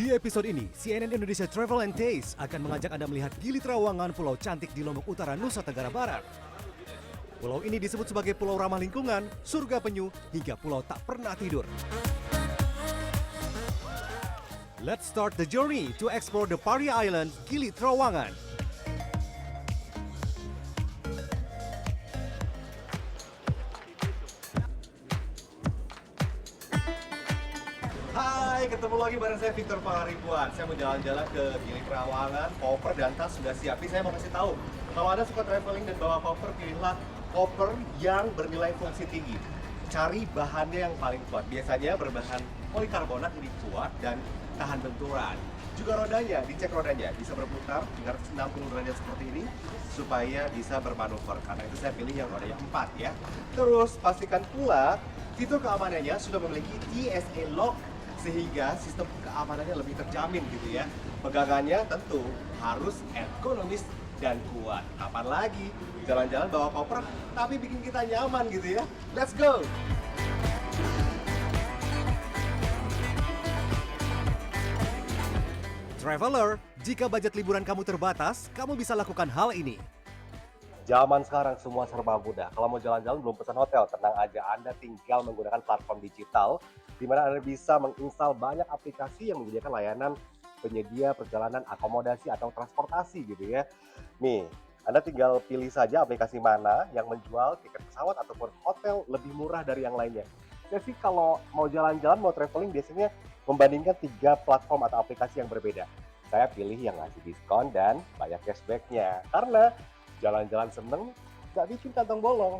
Di episode ini, CNN Indonesia Travel and Taste akan mengajak Anda melihat Gili Trawangan, pulau cantik di Lombok Utara, Nusa Tenggara Barat. Pulau ini disebut sebagai pulau ramah lingkungan, surga penyu, hingga pulau tak pernah tidur. Let's start the journey to explore the Paria Island, Gili Trawangan. Hai, ketemu lagi bareng saya Victor Pangaribuan. Saya mau jalan-jalan ke Gili Trawangan, koper dan tas sudah siap. Ini saya mau kasih tahu, kalau Anda suka traveling dan bawa koper, pilihlah koper yang bernilai fungsi tinggi. Cari bahannya yang paling kuat. Biasanya berbahan polikarbonat ini kuat dan tahan benturan. Juga rodanya, dicek rodanya, bisa berputar 360 derajat seperti ini supaya bisa bermanuver. Karena itu saya pilih yang rodanya 4 ya. Terus pastikan pula fitur keamanannya sudah memiliki TSA lock sehingga sistem keamanannya lebih terjamin gitu ya. Pegangannya tentu harus ekonomis dan kuat. Kapan lagi jalan-jalan bawa koper tapi bikin kita nyaman gitu ya. Let's go! Traveler, jika budget liburan kamu terbatas, kamu bisa lakukan hal ini. Zaman sekarang semua serba mudah. Kalau mau jalan-jalan belum pesan hotel, tenang aja. Anda tinggal menggunakan platform digital di mana Anda bisa menginstal banyak aplikasi yang menyediakan layanan penyedia perjalanan, akomodasi atau transportasi gitu ya. Nih, Anda tinggal pilih saja aplikasi mana yang menjual tiket pesawat ataupun hotel lebih murah dari yang lainnya. Saya sih kalau mau jalan-jalan, mau traveling biasanya membandingkan 3 platform atau aplikasi yang berbeda. Saya pilih yang ngasih diskon dan banyak cashback-nya. Karena jalan-jalan seneng, nggak bikin kantong bolong.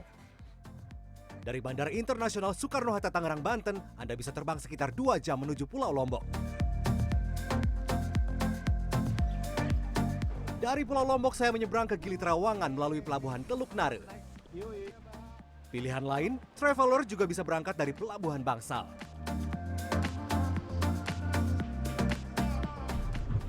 Dari Bandara Internasional Soekarno-Hatta Tangerang, Banten, Anda bisa terbang sekitar 2 jam menuju Pulau Lombok. Dari Pulau Lombok, saya menyeberang ke Gili Trawangan melalui Pelabuhan Teluk Nare. Pilihan lain, traveler juga bisa berangkat dari Pelabuhan Bangsal.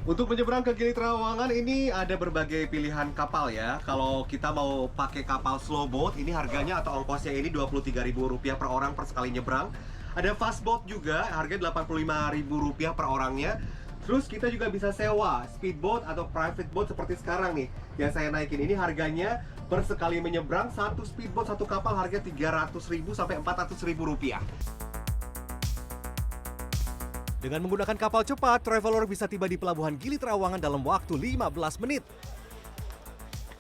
Untuk menyeberang ke Gili Trawangan ini ada berbagai pilihan kapal ya. Kalau kita mau pakai kapal slow boat, ini harganya atau ongkosnya ini Rp25.000 per orang per sekali nyebrang. Ada fast boat juga, harganya Rp85.000 per orangnya. Terus kita juga bisa sewa speedboat atau private boat seperti sekarang nih yang saya naikin ini, harganya per sekali menyeberang satu speedboat, satu kapal harga Rp300.000 sampai Rp400.000. Dengan menggunakan kapal cepat, traveler bisa tiba di Pelabuhan Gili Trawangan dalam waktu 15 menit.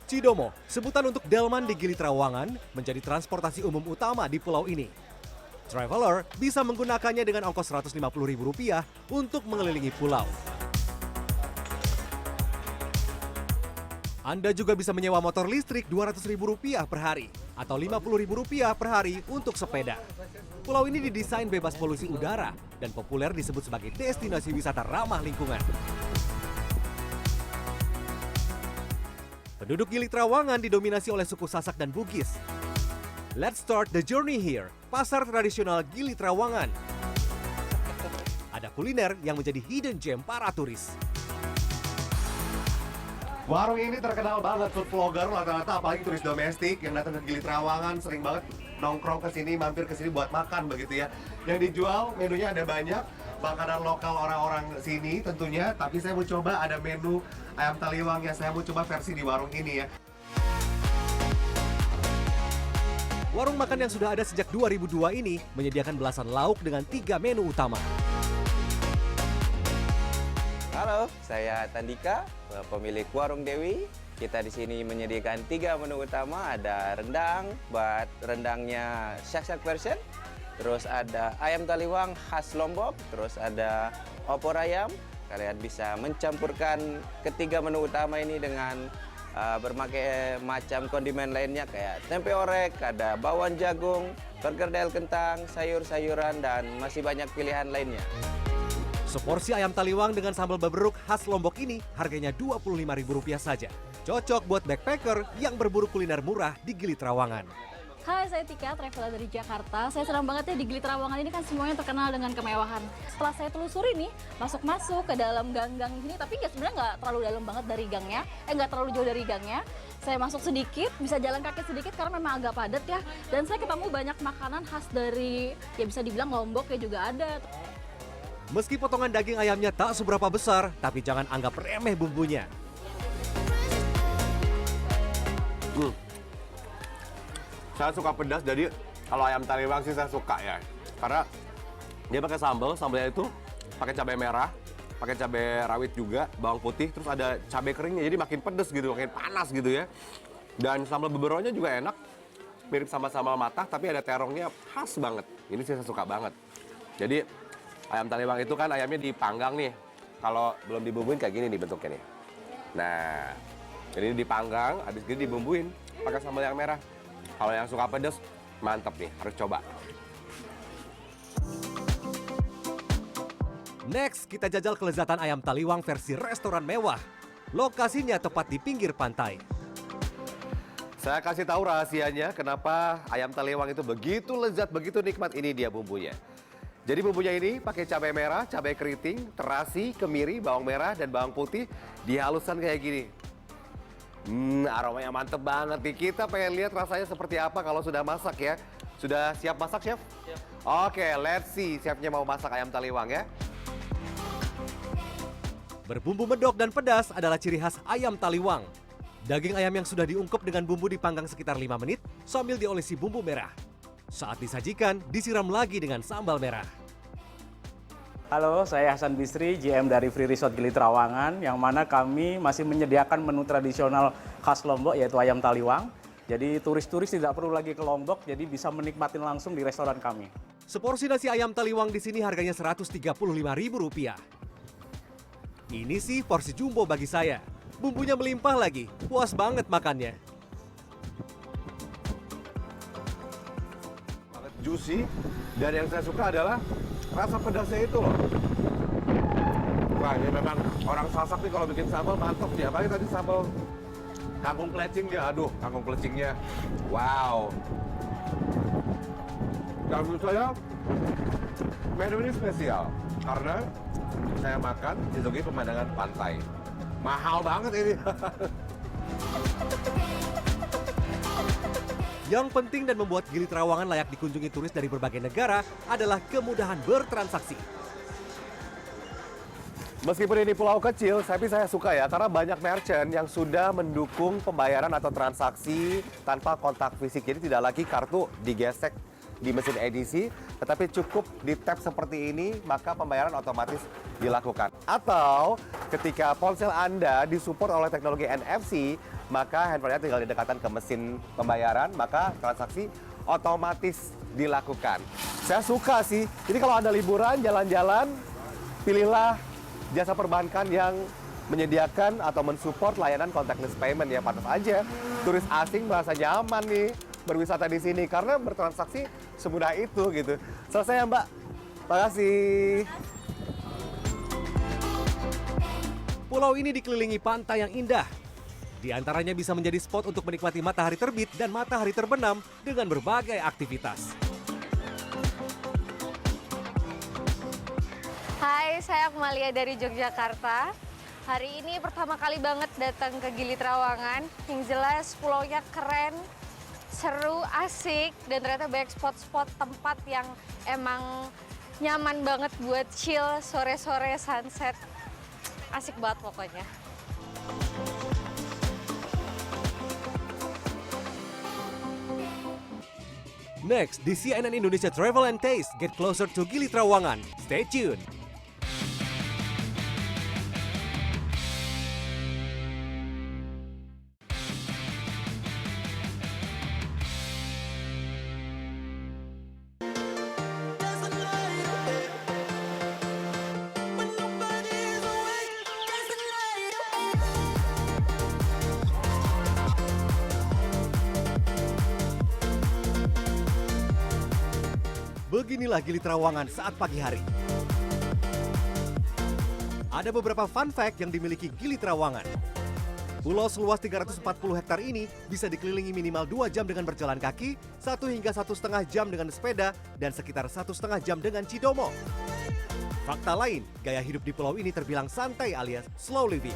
Cidomo, sebutan untuk delman di Gili Trawangan, menjadi transportasi umum utama di pulau ini. Traveler bisa menggunakannya dengan ongkos Rp150.000 untuk mengelilingi pulau. Anda juga bisa menyewa motor listrik Rp200.000 per hari atau Rp50.000 per hari untuk sepeda. Pulau ini didesain bebas polusi udara dan populer disebut sebagai destinasi wisata ramah lingkungan. Penduduk Gili Trawangan didominasi oleh suku Sasak dan Bugis. Let's start the journey here, pasar tradisional Gili Trawangan. Ada kuliner yang menjadi hidden gem para turis. Warung ini terkenal banget, food vlogger rata-rata, apalagi turis domestik yang datang ke Gili Trawangan sering banget nongkrong ke sini, mampir ke sini buat makan begitu ya. Yang dijual menunya ada banyak, makanan lokal orang-orang sini tentunya, tapi saya mau coba ada menu ayam taliwang yang saya mau coba versi di warung ini ya. Warung makan yang sudah ada sejak 2002 ini menyediakan belasan lauk dengan 3 menu utama. Halo, saya Tandika, pemilik Warung Dewi. Kita di sini menyediakan 3 menu utama, ada rendang, buat rendangnya syak-syak version. Terus ada ayam taliwang khas Lombok, terus ada opor ayam. Kalian bisa mencampurkan ketiga menu utama ini dengan berbagai macam kondimen lainnya kayak tempe orek, ada bawang jagung, perkedel kentang, sayur-sayuran, dan masih banyak pilihan lainnya. Seporsi ayam taliwang dengan sambal beberuk khas Lombok ini harganya Rp25.000 saja. Cocok buat backpacker yang berburu kuliner murah di Gili Trawangan. Hai, saya Tika, traveler dari Jakarta. Saya senang banget ya di Gili Trawangan ini kan semuanya terkenal dengan kemewahan. Setelah saya telusuri nih, masuk-masuk ke dalam gang-gang ini, tapi sebenarnya nggak terlalu dalam banget dari gangnya, nggak terlalu jauh dari gangnya. Saya masuk sedikit, bisa jalan kaki sedikit karena memang agak padat ya. Dan saya ketemu banyak makanan khas dari, ya bisa dibilang Lombok ya juga ada. Meski potongan daging ayamnya tak seberapa besar, tapi jangan anggap remeh bumbunya. Saya suka pedas, jadi kalau ayam taliwang sih saya suka ya. Karena dia pakai sambal, sambalnya itu pakai cabai merah, pakai cabai rawit juga, bawang putih, terus ada cabai keringnya, jadi makin pedas gitu, makin panas gitu ya. Dan sambal beberonya juga enak, mirip sama sambal matah, tapi ada terongnya khas banget. Ini sih saya suka banget. Jadi ayam taliwang itu kan ayamnya dipanggang nih. Kalau belum dibumbuin kayak gini nih bentuknya nih. Nah, jadi ini dipanggang, habis itu dibumbuin pakai sambal yang merah. Kalau yang suka pedas, mantep nih, harus coba. Next, kita jajal kelezatan ayam taliwang versi restoran mewah. Lokasinya tepat di pinggir pantai. Saya kasih tahu rahasianya kenapa ayam taliwang itu begitu lezat, begitu nikmat. Ini dia bumbunya. Jadi bumbunya ini pakai cabai merah, cabai keriting, terasi, kemiri, bawang merah, dan bawang putih dihaluskan kayak gini. Aromanya mantep banget nih. Kita pengen lihat rasanya seperti apa kalau sudah masak ya. Sudah siap masak, Chef? Siap. Oke, let's see. Chefnya mau masak ayam taliwang ya. Berbumbu medok dan pedas adalah ciri khas ayam taliwang. Daging ayam yang sudah diungkep dengan bumbu dipanggang sekitar 5 menit sambil diolesi bumbu merah. Saat disajikan, disiram lagi dengan sambal merah. Halo, saya Hasan Bisri, GM dari Free Resort Gili Trawangan, yang mana kami masih menyediakan menu tradisional khas Lombok, yaitu ayam taliwang. Jadi turis-turis tidak perlu lagi ke Lombok, jadi bisa menikmati langsung di restoran kami. Seporsi nasi ayam taliwang di sini harganya Rp135.000. Ini sih porsi jumbo bagi saya. Bumbunya melimpah lagi, puas banget makannya. Sangat juicy, dan yang saya suka adalah rasa pedasnya itu loh. Wah, ini memang orang Sasak nih kalau bikin sambal mantap nih. Apalagi tadi sambal kangkung pelecing dia. Aduh, kangkung pelecingnya. Wow. Dan menurut saya, menu ini spesial. Karena saya makan disuguhi pemandangan pantai. Mahal banget ini. Yang penting dan membuat Gili Trawangan layak dikunjungi turis dari berbagai negara adalah kemudahan bertransaksi. Meskipun ini pulau kecil, tapi saya suka ya karena banyak merchant yang sudah mendukung pembayaran atau transaksi tanpa kontak fisik. Jadi tidak lagi kartu digesek di mesin edisi, tetapi cukup di tap seperti ini, maka pembayaran otomatis dilakukan. Atau ketika ponsel Anda disupport oleh teknologi NFC, maka handphone Anda tinggal didekatkan ke mesin pembayaran, maka transaksi otomatis dilakukan. Saya suka sih. Jadi kalau Anda liburan, jalan-jalan, pilihlah jasa perbankan yang menyediakan atau mensupport layanan contactless payment ya. Pantas aja turis asing merasa nyaman nih berwisata di sini karena bertransaksi semudah itu gitu. Selesai ya Mbak. Makasih. Pulau ini dikelilingi pantai yang indah. Di antaranya bisa menjadi spot untuk menikmati matahari terbit dan matahari terbenam dengan berbagai aktivitas. Hai, saya Akmalia dari Yogyakarta. Hari ini pertama kali banget datang ke Gili Trawangan. Yang jelas pulaunya keren, seru, asik, dan ternyata banyak spot-spot tempat yang emang nyaman banget buat chill, sore-sore, sunset. Asik banget pokoknya. Next, di CNN Indonesia Travel and Taste, get closer to Gili Trawangan. Stay tuned. Beginilah Gili Trawangan saat pagi hari. Ada beberapa fun fact yang dimiliki Gili Trawangan. Pulau seluas 340 hektar ini bisa dikelilingi minimal 2 jam dengan berjalan kaki, 1 hingga 1,5 jam dengan sepeda, dan sekitar 1,5 jam dengan cidomo. Fakta lain, gaya hidup di pulau ini terbilang santai alias slow living.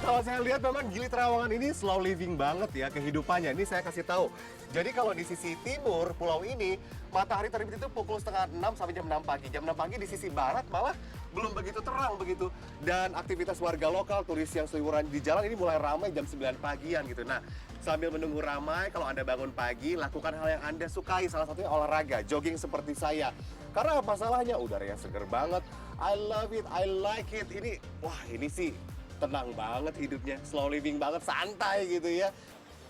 Kalau saya lihat memang Gili Trawangan ini slow living banget ya kehidupannya. Ini saya kasih tahu. Jadi kalau di sisi timur pulau ini, matahari terbit itu pukul setengah 6 sampai jam 6 pagi. Jam 6 pagi di sisi barat malah belum begitu terang begitu. Dan aktivitas warga lokal, turis yang seliburan di jalan ini mulai ramai jam 9 pagian gitu. Nah, sambil menunggu ramai, kalau Anda bangun pagi, lakukan hal yang Anda sukai. Salah satunya olahraga, jogging seperti saya. Karena masalahnya udaranya seger banget. I love it, I like it. Ini, wah ini sih tenang banget hidupnya, slow living banget, santai gitu ya.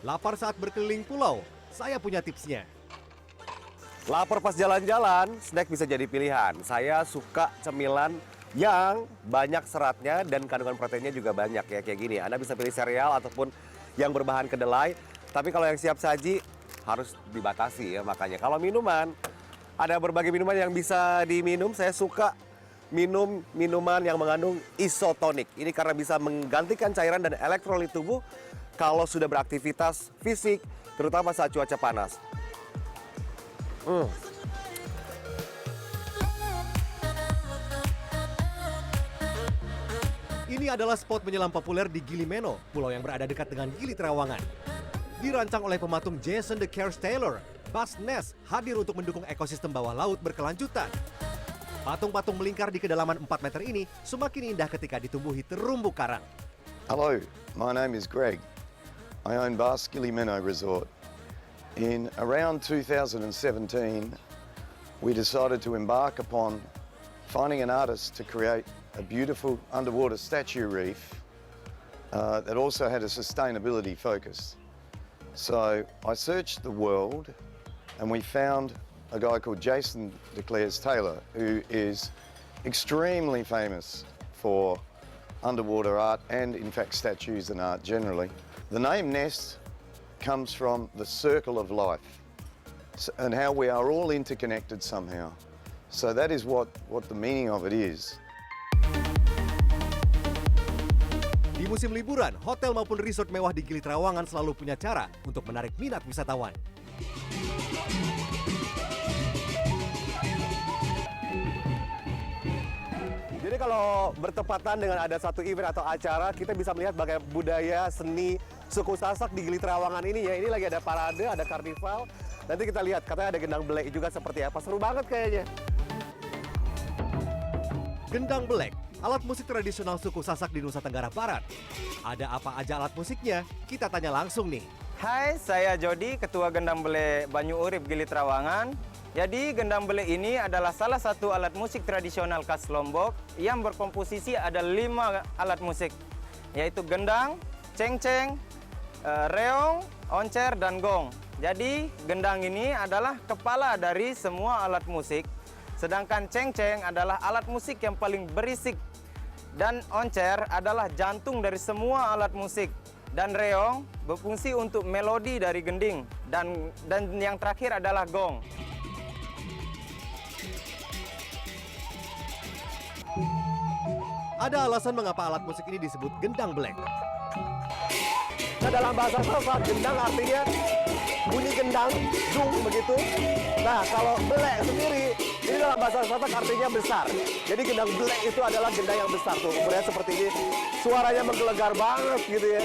Lapar saat berkeliling pulau? Saya punya tipsnya. Lapar pas jalan-jalan, snack bisa jadi pilihan. Saya suka cemilan yang banyak seratnya dan kandungan proteinnya juga banyak ya, kayak gini. Anda bisa pilih sereal ataupun yang berbahan kedelai. Tapi kalau yang siap saji harus dibatasi ya makanya. Kalau minuman, ada berbagai minuman yang bisa diminum. Saya suka minum minuman yang mengandung isotonik. Ini karena bisa menggantikan cairan dan elektrolit tubuh kalau sudah beraktivitas fisik, terutama saat cuaca panas. Ini adalah spot menyelam populer di Gili Meno, pulau yang berada dekat dengan Gili Trawangan. Dirancang oleh pematung Jason de Kers Taylor, Bass Nest hadir untuk mendukung ekosistem bawah laut berkelanjutan. Patung-patung melingkar di kedalaman 4 meter ini semakin indah ketika ditumbuhi terumbu karang. Hello, my name is Greg. I own Bass Gili Meno Resort. In around 2017, we decided to embark upon finding an artist to create a beautiful underwater statue reef that also had a sustainability focus. So I searched the world and we found a guy called Jason de Kers Taylor, who is extremely famous for underwater art and, in fact, statues and art generally. The name Nest comes from the circle of life and how we are all interconnected somehow. So that is what the meaning of it is. Di musim liburan, hotel maupun resort mewah di Gili Trawangan selalu punya cara untuk menarik minat wisatawan. Jadi kalau bertepatan dengan ada satu event atau acara, kita bisa melihat bagaimana budaya seni suku Sasak di Gili Trawangan ini ya. Ini lagi ada parade, ada karnival. Nanti kita lihat, katanya ada gendang belek juga seperti apa. Seru banget kayaknya. Gendang belek, alat musik tradisional suku Sasak di Nusa Tenggara Barat. Ada apa aja alat musiknya? Kita tanya langsung nih. Hai, saya Jody, Ketua Gendang Belek Banyu Urip Gili Trawangan. Jadi gendang belek ini adalah salah satu alat musik tradisional khas Lombok yang berkomposisi ada 5 alat musik, yaitu gendang, cengceng, reong, oncer, dan gong. Jadi gendang ini adalah kepala dari semua alat musik, sedangkan cengceng adalah alat musik yang paling berisik, dan oncer adalah jantung dari semua alat musik, dan reong berfungsi untuk melodi dari gending, dan yang terakhir adalah gong. Ada alasan mengapa alat musik ini disebut gendang belek. Nah, dalam bahasa Sasak, gendang artinya bunyi gendang, dung begitu. Nah, kalau belek sendiri, ini dalam bahasa Sasak artinya besar. Jadi gendang belek itu adalah gendang yang besar tuh. Ukurannya seperti ini, suaranya menggelegar banget gitu ya.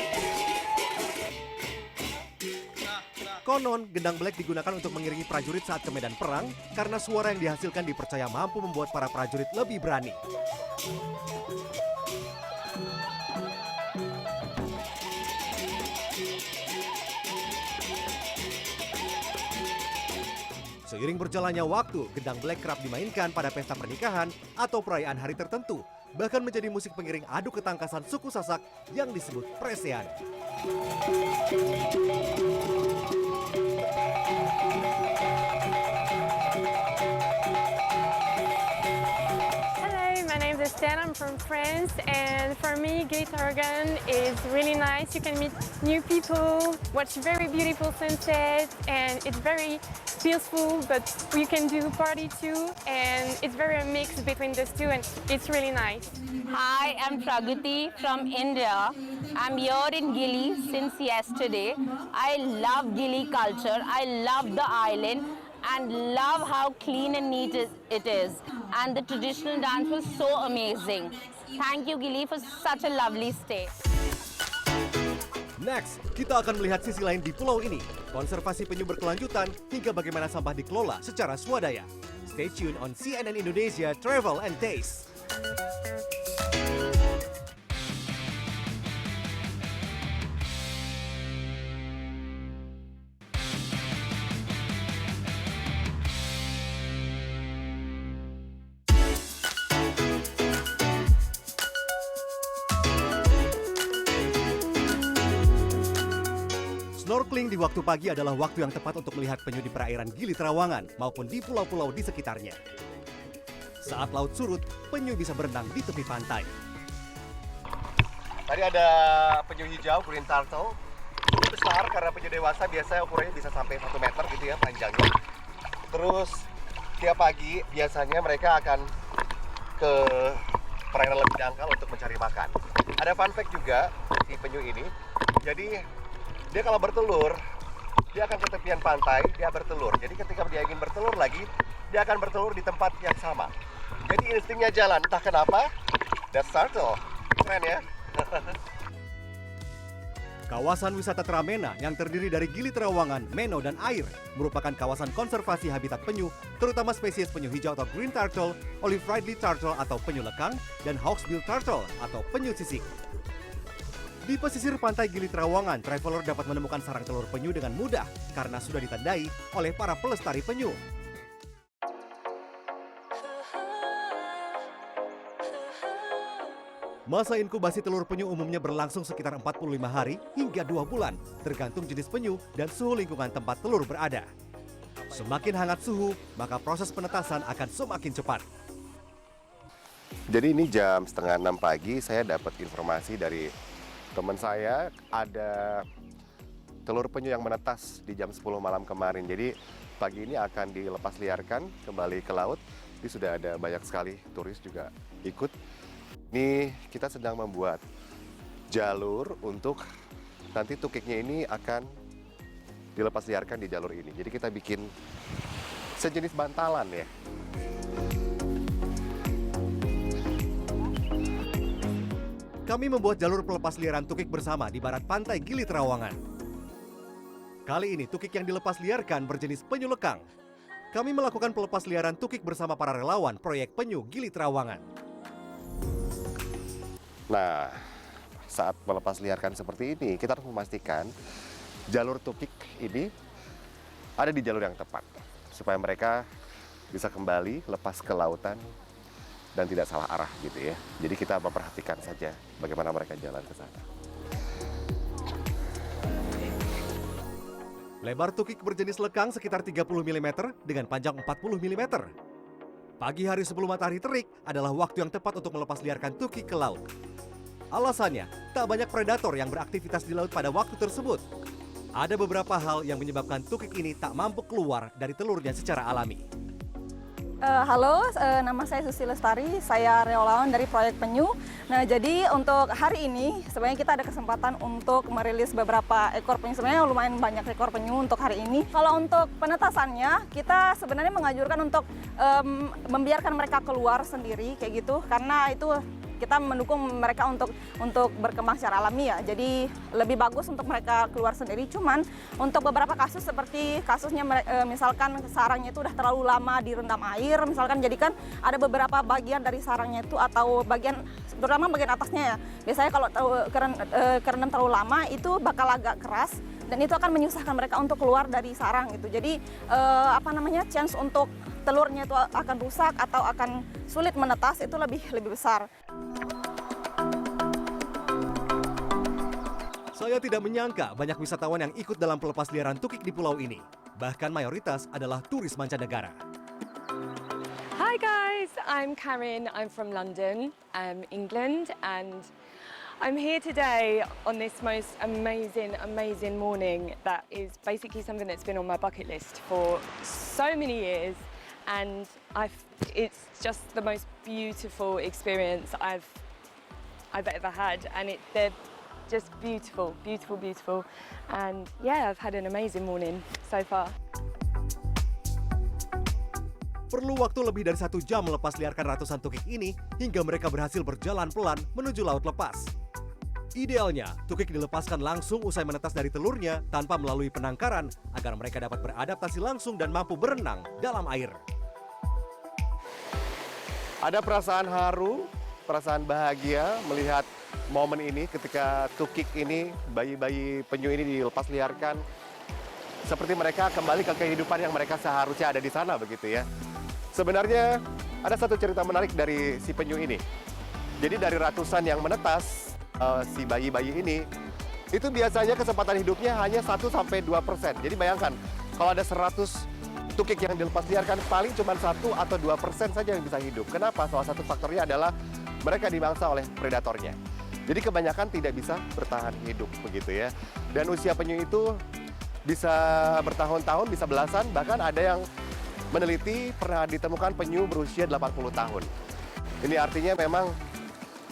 Konon, gendang belek digunakan untuk mengiringi prajurit saat ke medan perang karena suara yang dihasilkan dipercaya mampu membuat para prajurit lebih berani. Seiring berjalannya waktu, gendang belek kerap dimainkan pada pesta pernikahan atau perayaan hari tertentu, bahkan menjadi musik pengiring adu ketangkasan suku Sasak yang disebut presean. Stan, I'm from France, and for me, Gili Trawangan is really nice. You can meet new people, watch very beautiful sunsets, and it's very peaceful, but you can do party too, and it's very a mix between those two, and it's really nice. Hi, I'm Pragati from India. I'm here in Gili since yesterday. I love Gili culture. I love the island and love how clean and neat it is. And the traditional dance was so amazing. Thank you, Gili, for such a lovely stay. Next, kita akan melihat sisi lain di pulau ini, konservasi penyu berkelanjutan hingga bagaimana sampah dikelola secara swadaya. Stay tune on CNN Indonesia Travel and Taste. Snorkeling di waktu pagi adalah waktu yang tepat untuk melihat penyu di perairan Gili Trawangan maupun di pulau-pulau di sekitarnya. Saat laut surut, penyu bisa berenang di tepi pantai. Tadi ada penyu hijau, green turtle. Ini besar karena penyu dewasa biasanya ukurannya bisa sampai 1 meter gitu ya panjangnya. Terus tiap pagi biasanya mereka akan ke perairan lebih dangkal untuk mencari makan. Ada fun fact juga di penyu ini. Jadi dia kalau bertelur, dia akan ke tepian pantai, dia bertelur. Jadi ketika dia ingin bertelur lagi, dia akan bertelur di tempat yang sama. Jadi instingnya jalan, entah kenapa. That's turtle. Keren ya? Kawasan wisata Teramena yang terdiri dari Gili Trawangan, Meno, dan Air merupakan kawasan konservasi habitat penyu, terutama spesies penyu hijau atau green turtle, olive ridley turtle atau penyu lekang, dan hawksbill turtle atau penyu sisik. Di pesisir pantai Gili Trawangan, traveler dapat menemukan sarang telur penyu dengan mudah karena sudah ditandai oleh para pelestari penyu. Masa inkubasi telur penyu umumnya berlangsung sekitar 45 hari hingga 2 bulan, tergantung jenis penyu dan suhu lingkungan tempat telur berada. Semakin hangat suhu, maka proses penetasan akan semakin cepat. Jadi ini jam 5:30 pagi, saya dapat informasi dari teman saya, ada telur penyu yang menetas di jam 10 malam kemarin. Jadi pagi ini akan dilepas liarkan kembali ke laut. Ini sudah ada banyak sekali turis juga ikut. Ini kita sedang membuat jalur untuk nanti tukiknya ini akan dilepas liarkan di jalur ini. Jadi kita bikin sejenis bantalan ya. Kami membuat jalur pelepas liaran tukik bersama di barat pantai Gili Trawangan. Kali ini tukik yang dilepas liarkan berjenis penyu lekang. Kami melakukan pelepas liaran tukik bersama para relawan proyek penyu Gili Trawangan. Nah, saat melepas liarkan seperti ini, kita harus memastikan jalur tukik ini ada di jalur yang tepat. Supaya mereka bisa kembali lepas ke lautan dan tidak salah arah gitu ya. Jadi kita memperhatikan saja bagaimana mereka jalan ke sana. Lebar tukik berjenis lekang sekitar 30 mm dengan panjang 40 mm. Pagi hari sebelum matahari terik adalah waktu yang tepat untuk melepas liarkan tukik ke laut. Alasannya, tak banyak predator yang beraktivitas di laut pada waktu tersebut. Ada beberapa hal yang menyebabkan tukik ini tak mampu keluar dari telurnya secara alami. Halo, nama saya Susi Lestari, saya relawan dari proyek penyu. Nah, jadi untuk hari ini sebenarnya kita ada kesempatan untuk merilis beberapa ekor penyu. Sebenarnya lumayan banyak ekor penyu untuk hari ini. Kalau untuk penetasannya, kita sebenarnya menganjurkan untuk membiarkan mereka keluar sendiri kayak gitu, karena itu kita mendukung mereka untuk berkembang secara alami ya. Jadi lebih bagus untuk mereka keluar sendiri. Cuman untuk beberapa kasus seperti kasusnya misalkan sarangnya itu udah terlalu lama direndam air, misalkan jadi kan ada beberapa bagian dari sarangnya itu atau bagian terutama bagian atasnya ya. Biasanya kalau kerendam terlalu lama itu bakal agak keras dan itu akan menyusahkan mereka untuk keluar dari sarang gitu. Jadi chance untuk telurnya itu akan rusak atau akan sulit menetas itu lebih besar. Saya tidak menyangka banyak wisatawan yang ikut dalam pelepas liaran tukik di pulau ini. Bahkan mayoritas adalah turis mancanegara. Hi guys, I'm Karen. I'm from London, England, and I'm here today on this most amazing morning that is basically something that's been on my bucket list for so many years, and it's just the most beautiful experience I've ever had, and they're just beautiful, and yeah, I've had an amazing morning so far. Perlu waktu lebih dari 1 jam melepas liarkan ratusan tukik ini hingga mereka berhasil berjalan pelan menuju laut lepas. Idealnya, tukik dilepaskan langsung usai menetas dari telurnya tanpa melalui penangkaran agar mereka dapat beradaptasi langsung dan mampu berenang dalam air. Ada perasaan haru, perasaan bahagia melihat momen ini ketika tukik ini, bayi-bayi penyu ini dilepas liarkan. Seperti mereka kembali ke kehidupan yang mereka seharusnya ada di sana begitu ya. Sebenarnya ada satu cerita menarik dari si penyu ini. Jadi dari ratusan yang menetas, si bayi-bayi ini, itu biasanya kesempatan hidupnya hanya 1-2%. Jadi bayangkan, kalau ada 100 tukik yang dilepas liarkan, paling cuma 1 atau 2% saja yang bisa hidup. Kenapa? Salah satu faktornya adalah mereka dimangsa oleh predatornya. Jadi kebanyakan tidak bisa bertahan hidup begitu ya. Dan usia penyu itu bisa bertahun-tahun, bisa belasan, bahkan ada yang meneliti pernah ditemukan penyu berusia 80 tahun. Ini artinya memang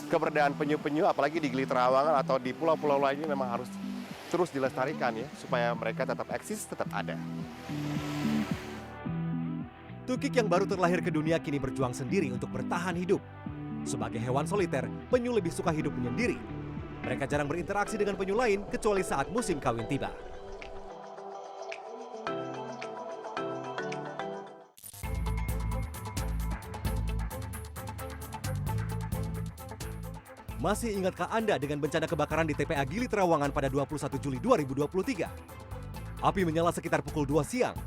keberadaan penyu-penyu apalagi di Gili Trawangan atau di pulau-pulau lainnya memang harus terus dilestarikan ya supaya mereka tetap eksis, tetap ada. Tukik yang baru terlahir ke dunia kini berjuang sendiri untuk bertahan hidup. Sebagai hewan soliter, penyu lebih suka hidup menyendiri. Mereka jarang berinteraksi dengan penyu lain kecuali saat musim kawin tiba. Masih ingatkah Anda dengan bencana kebakaran di TPA Gili Trawangan pada 21 Juli 2023? Api menyala sekitar pukul 2 siang.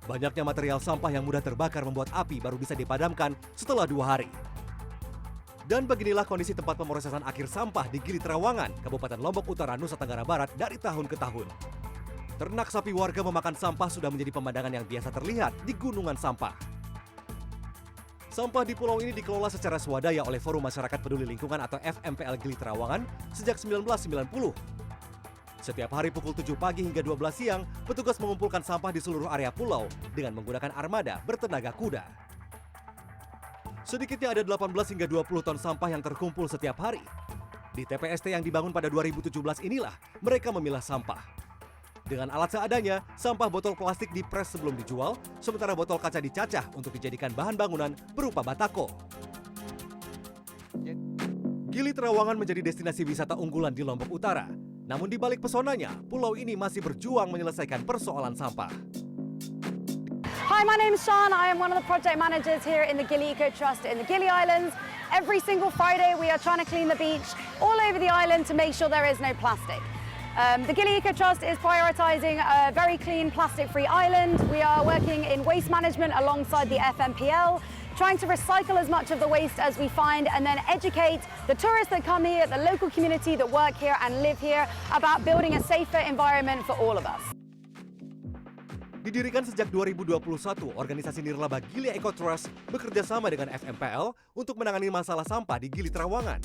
Banyaknya material sampah yang mudah terbakar membuat api baru bisa dipadamkan setelah 2 hari. Dan beginilah kondisi tempat pemrosesan akhir sampah di Gili Trawangan, Kabupaten Lombok Utara, Nusa Tenggara Barat dari tahun ke tahun. Ternak sapi warga memakan sampah sudah menjadi pemandangan yang biasa terlihat di gunungan sampah. Sampah di pulau ini dikelola secara swadaya oleh Forum Masyarakat Peduli Lingkungan atau FMPL Gili Trawangan sejak 1990. Setiap hari pukul 7 pagi hingga 12 siang, petugas mengumpulkan sampah di seluruh area pulau dengan menggunakan armada bertenaga kuda. Sedikitnya ada 18 hingga 20 ton sampah yang terkumpul setiap hari. Di TPST yang dibangun pada 2017 inilah mereka memilah sampah. Dengan alat seadanya, sampah botol plastik dipres sebelum dijual, sementara botol kaca dicacah untuk dijadikan bahan bangunan berupa batako. Gili Trawangan menjadi destinasi wisata unggulan di Lombok Utara. Namun di balik pesonanya, pulau ini masih berjuang menyelesaikan persoalan sampah. Hi, my name is Sean. I am one of the project managers here in the Gili Eco Trust in the Gili Islands. Every single Friday, we are trying to clean the beach all over the island to make sure there is no plastic. The Gili Eco Trust is prioritising a very clean plastic-free island. We are working in waste management alongside the FMPL, trying to recycle as much of the waste as we find and then educate the tourists that come here, the local community that work here and live here about building a safer environment for all of us. Didirikan sejak 2021, organisasi nirlaba Gili Eco Trust bekerja sama dengan FMPL untuk menangani masalah sampah di Gili Trawangan.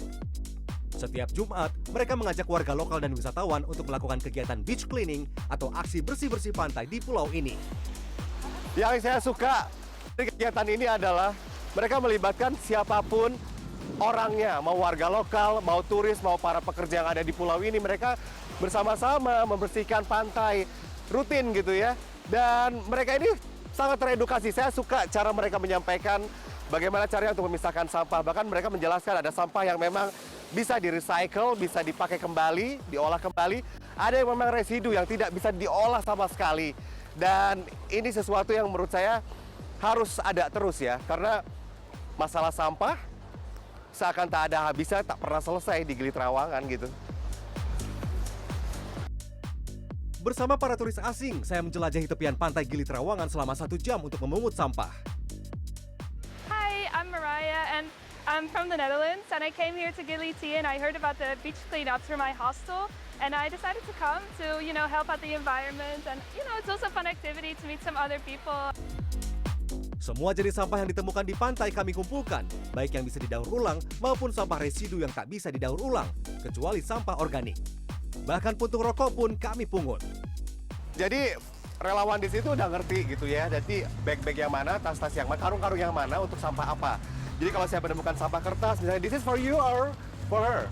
Setiap Jumat, mereka mengajak warga lokal dan wisatawan untuk melakukan kegiatan beach cleaning atau aksi bersih-bersih pantai di pulau ini. Yang saya suka dari kegiatan ini adalah mereka melibatkan siapapun orangnya, mau warga lokal, mau turis, mau para pekerja yang ada di pulau ini. Mereka bersama-sama membersihkan pantai rutin gitu ya. Dan mereka ini sangat teredukasi. Saya suka cara mereka menyampaikan bagaimana caranya untuk memisahkan sampah. Bahkan mereka menjelaskan ada sampah yang memang bisa di-recycle, bisa dipakai kembali, diolah kembali. Ada yang memang residu yang tidak bisa diolah sama sekali. Dan ini sesuatu yang menurut saya harus ada terus ya. Karena masalah sampah seakan tak ada habisnya, tak pernah selesai di Gili Trawangan gitu. Bersama para turis asing, saya menjelajahi tepian pantai Gili Trawangan selama 1 jam untuk memungut sampah. Hi, I'm Mariah and I'm from the Netherlands and I came here to Gili Tea and I heard about the beach cleanup through my hostel and I decided to come to, help out the environment and, it's also a fun activity to meet some other people. Semua jenis sampah yang ditemukan di pantai kami kumpulkan, baik yang bisa didaur ulang maupun sampah residu yang tak bisa didaur ulang, kecuali sampah organik. Bahkan puntung rokok pun kami pungut. Jadi relawan di situ udah ngerti gitu ya. Jadi bag-bag yang mana, tas-tas yang mana, karung-karung yang mana untuk sampah apa. Jadi kalau saya menemukan sampah kertas, misalnya this is for you or for her?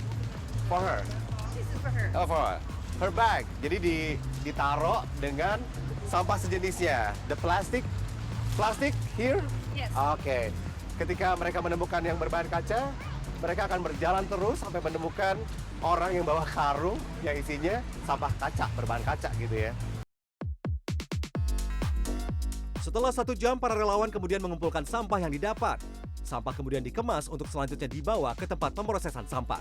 For her. This is for her. Oh, for her. Her bag. Jadi ditaruh dengan sampah sejenisnya. The plastic here? Yes. Oke. Ketika mereka menemukan yang berbahan kaca, mereka akan berjalan terus sampai menemukan orang yang bawa karung yang isinya sampah kaca, berbahan kaca gitu ya. Setelah 1 jam, para relawan kemudian mengumpulkan sampah yang didapat. Sampah kemudian dikemas untuk selanjutnya dibawa ke tempat pemrosesan sampah.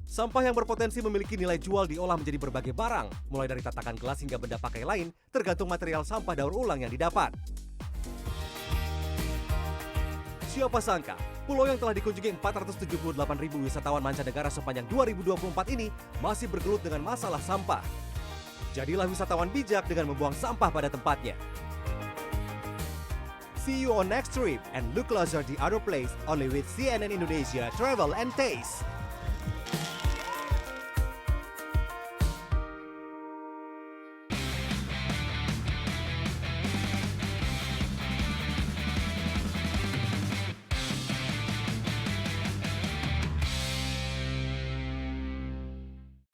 Sampah yang berpotensi memiliki nilai jual diolah menjadi berbagai barang, mulai dari tatakan gelas hingga benda pakai lain, tergantung material sampah daur ulang yang didapat. Siapa sangka, pulau yang telah dikunjungi 478.000 wisatawan mancanegara sepanjang 2024 ini masih bergelut dengan masalah sampah. Jadilah wisatawan bijak dengan membuang sampah pada tempatnya. See you on next trip and look closer the other place only with CNN Indonesia Travel and Taste.